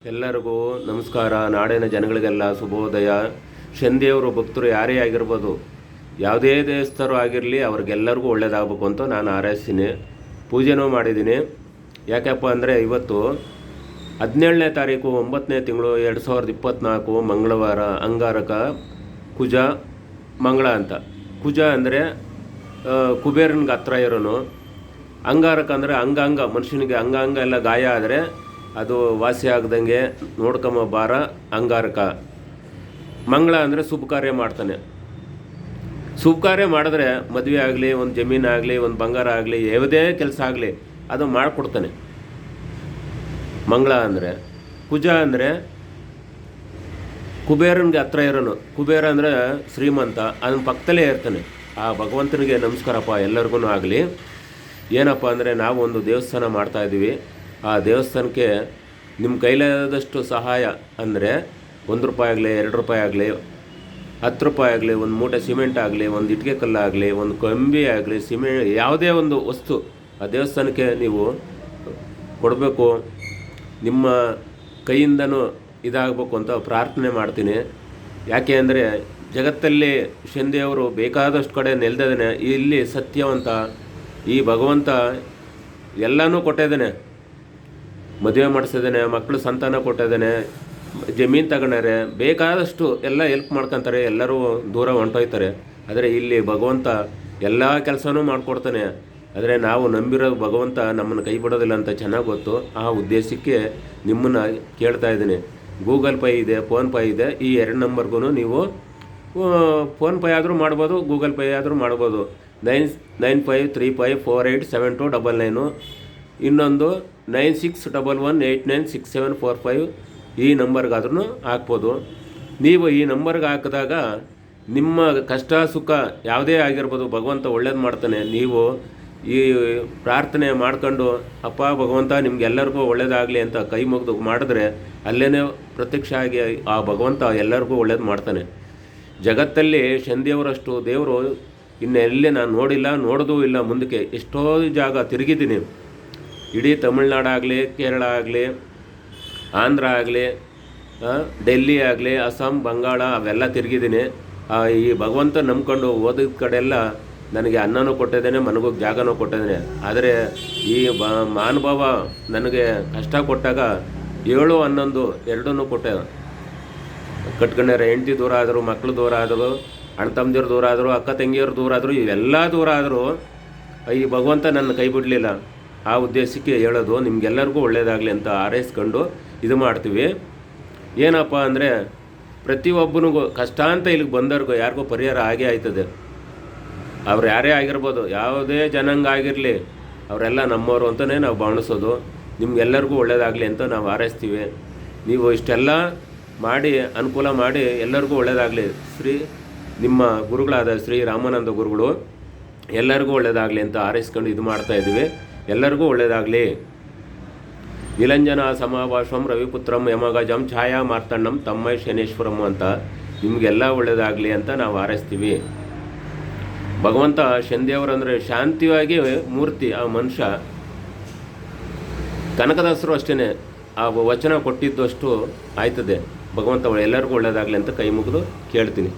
ಎಲ್ಲರಿಗೂ ನಮಸ್ಕಾರ. ನಾಡಿನ ಜನಗಳಿಗೆಲ್ಲ ಶುಭೋದಯ. ಶನಿದೇವರು ಭಕ್ತರು ಯಾರೇ ಆಗಿರ್ಬೋದು, ಯಾವುದೇ ದೇವಸ್ಥರು ಆಗಿರಲಿ, ಅವ್ರಿಗೆಲ್ಲರಿಗೂ ಒಳ್ಳೇದಾಗಬೇಕು ಅಂತ ನಾನು ಹಾರೈಸ್ತೀನಿ. ಪೂಜೆನೂ ಮಾಡಿದ್ದೀನಿ. ಯಾಕಪ್ಪ ಅಂದರೆ ಇವತ್ತು 17ನೇ ತಾರೀಕು 9ನೇ ತಿಂಗಳು 2024 ಮಂಗಳವಾರ, ಅಂಗಾರಕ, ಕುಜ, ಮಂಗಳ ಅಂತ. ಕುಜ ಅಂದರೆ ಕುಬೇರನಿಗೆ ಹತ್ರ ಇರೋನು. ಅಂಗಾರಕ ಅಂದರೆ ಅಂಗಾಂಗ, ಮನುಷ್ಯನಿಗೆ ಅಂಗಾಂಗ ಎಲ್ಲ ಗಾಯ ಆದರೆ ಅದು ವಾಸಿ ಆಗದಂಗೆ ನೋಡ್ಕೊಂಬ ಬಾರ ಅಂಗಾರಕ. ಮಂಗಳ ಅಂದರೆ ಶುಭ ಕಾರ್ಯ ಮಾಡ್ತಾನೆ. ಶುಭ ಕಾರ್ಯ ಮಾಡಿದ್ರೆ ಮದುವೆ ಆಗಲಿ, ಒಂದು ಜಮೀನಾಗಲಿ, ಒಂದು ಬಂಗಾರ ಆಗಲಿ, ಯಾವುದೇ ಕೆಲಸ ಆಗಲಿ ಅದು ಮಾಡಿಕೊಡ್ತಾನೆ ಮಂಗಳ ಅಂದರೆ. ಕುಜ ಅಂದರೆ ಕುಬೇರನಿಗೆ ಹತ್ರ ಇರೋನು. ಕುಬೇರ ಅಂದರೆ ಶ್ರೀಮಂತ, ಅದನ್ನ ಪಕ್ಕದಲ್ಲೇ ಇರ್ತಾನೆ. ಆ ಭಗವಂತನಿಗೆ ನಮಸ್ಕಾರಪ್ಪ ಎಲ್ಲರಿಗೂ ಆಗಲಿ. ಏನಪ್ಪ ಅಂದರೆ ನಾವು ಒಂದು ದೇವಸ್ಥಾನ ಮಾಡ್ತಾಯಿದ್ದೀವಿ. ಆ ದೇವಸ್ಥಾನಕ್ಕೆ ನಿಮ್ಮ ಕೈಲಾದಷ್ಟು ಸಹಾಯ ಅಂದರೆ ₹1 ಆಗಲಿ, ₹2 ಆಗಲಿ, ₹10 ಆಗಲಿ, ಒಂದು ಮೂಟೆ ಸಿಮೆಂಟ್ ಆಗಲಿ, ಒಂದು ಇಟ್ಟಿಗೆ ಕಲ್ಲಾಗಲಿ, ಒಂದು ಕಂಬಿ ಆಗಲಿ, ಯಾವುದೇ ಒಂದು ವಸ್ತು ಆ ದೇವಸ್ಥಾನಕ್ಕೆ ನೀವು ಕೊಡಬೇಕು. ನಿಮ್ಮ ಕೈಯಿಂದನೂ ಇದಾಗಬೇಕು ಅಂತ ಪ್ರಾರ್ಥನೆ ಮಾಡ್ತೀನಿ. ಯಾಕೆ ಅಂದರೆ ಜಗತ್ತಲ್ಲಿ ಶನಿದೇವರು ಬೇಕಾದಷ್ಟು ಕಡೆ ನೆಲೆದಿದ್ದಾನೆ. ಇಲ್ಲಿ ಸತ್ಯವಂತ ಈ ಭಗವಂತ ಎಲ್ಲನೂ ಕೊಟ್ಟಿದ್ದಾನೆ. ಮದುವೆ ಮಾಡಿಸಿದ್ದಾನೆ, ಮಕ್ಕಳು ಸಂತಾನ ಕೊಟ್ಟಿದ್ದಾನೆ, ಜಮೀನು ತಗೊಂಡಾರೆ, ಬೇಕಾದಷ್ಟು ಎಲ್ಲ ಹೆಲ್ಪ್ ಮಾಡ್ಕೊತಾರೆ. ಎಲ್ಲರೂ ದೂರ ಹೊಂಟೋಯ್ತಾರೆ. ಆದರೆ ಇಲ್ಲಿ ಭಗವಂತ ಎಲ್ಲ ಕೆಲಸನೂ ಮಾಡಿಕೊಡ್ತಾನೆ. ಆದರೆ ನಾವು ನಂಬಿರೋ ಭಗವಂತ ನಮ್ಮನ್ನು ಕೈ ಬಿಡೋದಿಲ್ಲ ಅಂತ ಚೆನ್ನಾಗಿ ಗೊತ್ತು. ಆ ಉದ್ದೇಶಕ್ಕೆ ನಿಮ್ಮನ್ನು ಕೇಳ್ತಾ ಇದ್ದೀನಿ. ಗೂಗಲ್ ಪೇ ಇದೆ, ಫೋನ್ಪೇ ಇದೆ. ಈ 2 ನಂಬರ್ಗೂ ನೀವು ಫೋನ್ಪೇ ಆದರೂ ಮಾಡ್ಬೋದು, ಗೂಗಲ್ ಪೇ ಆದರೂ ಮಾಡ್ಬೋದು. 995354872999. ಇನ್ನೊಂದು 9611896745 ಈ ನಂಬರ್ಗಾದ್ರೂ ಹಾಕ್ಬೋದು. ನೀವು ಈ ನಂಬರ್ಗೆ ಹಾಕಿದಾಗ ನಿಮ್ಮ ಕಷ್ಟ ಸುಖ ಯಾವುದೇ ಆಗಿರ್ಬೋದು, ಭಗವಂತ ಒಳ್ಳೇದು ಮಾಡ್ತಾನೆ. ನೀವು ಈ ಪ್ರಾರ್ಥನೆ ಮಾಡ್ಕೊಂಡು ಅಪ್ಪ ಭಗವಂತ ನಿಮ್ಗೆಲ್ಲರಿಗೂ ಒಳ್ಳೇದಾಗಲಿ ಅಂತ ಕೈ ಮುಗಿದು ಮಾಡಿದ್ರೆ ಅಲ್ಲೇ ಪ್ರತ್ಯಕ್ಷ ಆಗಿ ಆ ಭಗವಂತ ಎಲ್ಲರಿಗೂ ಒಳ್ಳೇದು ಮಾಡ್ತಾನೆ. ಜಗತ್ತಲ್ಲಿ ಶನಿದೇವರಷ್ಟು ದೇವರು ಇನ್ನೆಲ್ಲೇ ನಾನು ನೋಡಿಲ್ಲ, ನೋಡೋದೂ ಇಲ್ಲ. ಮುಂದಕ್ಕೆ ಎಷ್ಟೋ ಜಾಗ ತಿರುಗಿದ್ದೀನಿ. ಇಡೀ ತಮಿಳ್ನಾಡಾಗಲಿ, ಕೇರಳ ಆಗಲಿ, ಆಂಧ್ರ ಆಗಲಿ, ಡೆಲ್ಲಿ ಆಗಲಿ, ಅಸ್ಸಾಂ, ಬಂಗಾಳ ಅವೆಲ್ಲ ತಿರುಗಿದ್ದೀನಿ. ಈ ಭಗವಂತ ನಂಬ್ಕೊಂಡು ಓದಿದ ಕಡೆಯೆಲ್ಲ ನನಗೆ ಅನ್ನನೂ ಕೊಟ್ಟಿದ್ದೇನೆ, ಮನಗೋಗಿ ಜಾಗನೂ ಕೊಟ್ಟಿದ್ದೇನೆ. ಆದರೆ ಈ ಮಹಾನುಭಾವ ನನಗೆ ಕಷ್ಟ ಕೊಟ್ಟಾಗ 7, 11 ಎರಡನ್ನೂ ಕೊಟ್ಟೆ. ಕಟ್ಕೊಂಡ್ರೆ ಹೆಂಡತಿ ದೂರ ಆದರು, ಮಕ್ಕಳು ದೂರ ಆದರು, ಅಣ್ಣ ತಮ್ಮದಿರು ದೂರ ಆದರು, ಅಕ್ಕ ತಂಗಿಯರು ದೂರ ಆದರು, ಇವೆಲ್ಲ ದೂರ ಆದರೂ ಈ ಭಗವಂತ ನನ್ನ ಕೈ ಬಿಡಲಿಲ್ಲ. ಆ ಉದ್ದೇಶಕ್ಕೆ ಹೇಳೋದು, ನಿಮಗೆಲ್ಲರಿಗೂ ಒಳ್ಳೆಯದಾಗಲಿ ಅಂತ ಹಾರೈಸ್ಕೊಂಡು ಇದು ಮಾಡ್ತೀವಿ. ಏನಪ್ಪ ಅಂದರೆ ಪ್ರತಿಯೊಬ್ಬನಿಗೂ ಕಷ್ಟ ಅಂತ ಇಲ್ಲಿಗೆ ಬಂದವ್ರಿಗೂ ಯಾರಿಗೂ ಪರಿಹಾರ ಆಗೇ ಆಯ್ತದೆ. ಅವ್ರು ಯಾರೇ ಆಗಿರ್ಬೋದು, ಯಾವುದೇ ಜನಾಂಗ ಆಗಿರಲಿ, ಅವರೆಲ್ಲ ನಮ್ಮವರು ಅಂತಲೇ ನಾವು ಭಾವಿಸೋದು. ನಿಮ್ಗೆಲ್ಲರಿಗೂ ಒಳ್ಳೆಯದಾಗಲಿ ಅಂತ ನಾವು ಹಾರೈಸ್ತೀವಿ. ನೀವು ಇಷ್ಟೆಲ್ಲ ಮಾಡಿ ಅನುಕೂಲ ಮಾಡಿ ಎಲ್ಲರಿಗೂ ಒಳ್ಳೆಯದಾಗಲಿ. ನಿಮ್ಮ ಗುರುಗಳಾದ ಶ್ರೀ ರಾಮಾನಂದ ಗುರುಗಳು ಎಲ್ಲರಿಗೂ ಒಳ್ಳೆಯದಾಗಲಿ ಅಂತ ಹಾರೈಸ್ಕೊಂಡು ಇದು ಮಾಡ್ತಾಯಿದ್ದೀವಿ. ಎಲ್ಲರಿಗೂ ಒಳ್ಳೆಯದಾಗಲಿ. ನಿಲಂಜನ ಸಮಾಭಾಷಂ ರವಿಪುತ್ರಂ ಯಮಗಜಂ ಛಾಯಾ ಮಾರ್ತಣ್ಣಂ ತಮ್ಮೈ ಶನೇಶ್ವರಂ ಅಂತ ನಿಮಗೆಲ್ಲ ಒಳ್ಳೆಯದಾಗಲಿ ಅಂತ ನಾವು ಹಾರೈಸ್ತೀವಿ. ಭಗವಂತ ಶನಿದೇವರಂದರೆ ಶಾಂತಿಯಾಗಿ ಮೂರ್ತಿ. ಆ ಮನುಷ್ಯ ಕನಕದಾಸರು ಅಷ್ಟೇ ಆ ವಚನ ಕೊಟ್ಟಿದ್ದಷ್ಟು ಆಯ್ತದೆ. ಭಗವಂತ ಎಲ್ಲರಿಗೂ ಒಳ್ಳೆಯದಾಗಲಿ ಅಂತ ಕೈ ಮುಗಿದು ಕೇಳ್ತೀನಿ.